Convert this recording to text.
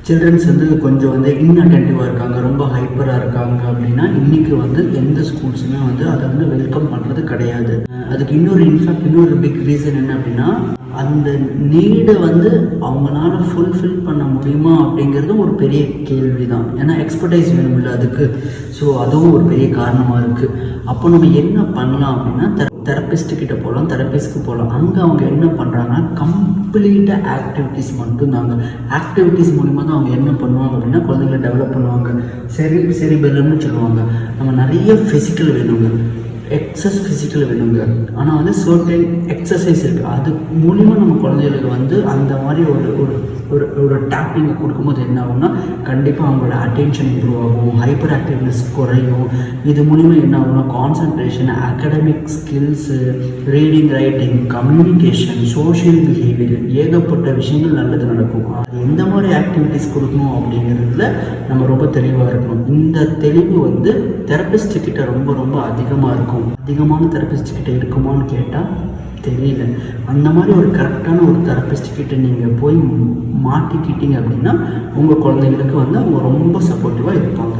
Children's வந்து கொஞ்சம் வந்து இன்அட்டென்டிவாக இருக்காங்க, ரொம்ப ஹைப்பராக இருக்காங்க அப்படின்னா இன்றைக்கி வந்து எந்த ஸ்கூல்ஸுமே வந்து அதை வந்து வெல்கம் பண்ணுறது கிடையாது. அதுக்கு இன்னொரு பிக் ரீசன் என்ன அப்படின்னா, அந்த நீடை வந்து அவங்களால ஃபுல்ஃபில் பண்ண முடியுமா அப்படிங்கிறதும் ஒரு பெரிய கேள்வி தான். ஏன்னா எக்ஸ்பர்டைஸ் வேணும் இல்லை அதுக்கு. ஸோ அதுவும் ஒரு பெரிய காரணமாக இருக்குது. அப்போ நம்ம என்ன பண்ணலாம் அப்படின்னா, தெரப்பிஸ்ட்டுக்கிட்ட போகலாம், தெரப்பிஸ்ட்க்கு போகலாம். அங்கே அவங்க என்ன பண்ணுறாங்கன்னா கம்ப்ளீட்டாக ஆக்டிவிட்டீஸ் மட்டும்தாங்க. ஆக்டிவிட்டீஸ் மூலிமா தான் அவங்க என்ன பண்ணுவாங்க அப்படின்னா குழந்தைங்களை டெவலப் பண்ணுவாங்க. செரிபெல்லம்னு சொல்லுவாங்க. நம்ம நிறைய ஃபிசிக்கல் வேணுங்க, எக்ஸஸ் ஃபிசிக்கல் வேணுங்க. ஆனால் வந்து சர்டன் எக்ஸசைஸ் இருக்குது, அது மூலிமா நம்ம குழந்தைகளுக்கு வந்து அந்த மாதிரி ஒரு டேப்பிங்கை கொடுக்கும்போது என்ன ஆகும்னா கண்டிப்பாக அவங்களோட அட்டென்ஷன் இம்ப்ரூவ் ஆகும், ஹைப்பர் ஆக்டிவ்னஸ் குறையும். இது மூலிமா என்ன ஆகும்னா concentration, academic skills, reading, writing, communication, social behaviour, ஏகப்பட்ட விஷயங்கள் நல்லது நடக்கும். அது எந்த மாதிரி ஆக்டிவிட்டீஸ் கொடுக்கணும் அப்படிங்கிறதுல நம்ம ரொம்ப தெளிவாக இருக்கணும். இந்த தெளிவு வந்து தெரப்பிஸ்ட்டுக்கிட்ட ரொம்ப ரொம்ப அதிகமாக இருக்கும். அதிகமான தெரப்பிஸ்ட்டுக்கிட்ட இருக்குமான்னு கேட்டால் தெரியல. அந்த மாதிரி ஒரு கரெக்டான ஒரு தெரப்பிஸ்ட்கிட்ட நீங்கள் போய் மாட்டிக்கிட்டீங்க அப்படின்னா உங்கள் குழந்தைங்களுக்கு வந்து அவங்க ரொம்ப சப்போர்ட்டிவாக இருப்பாங்க.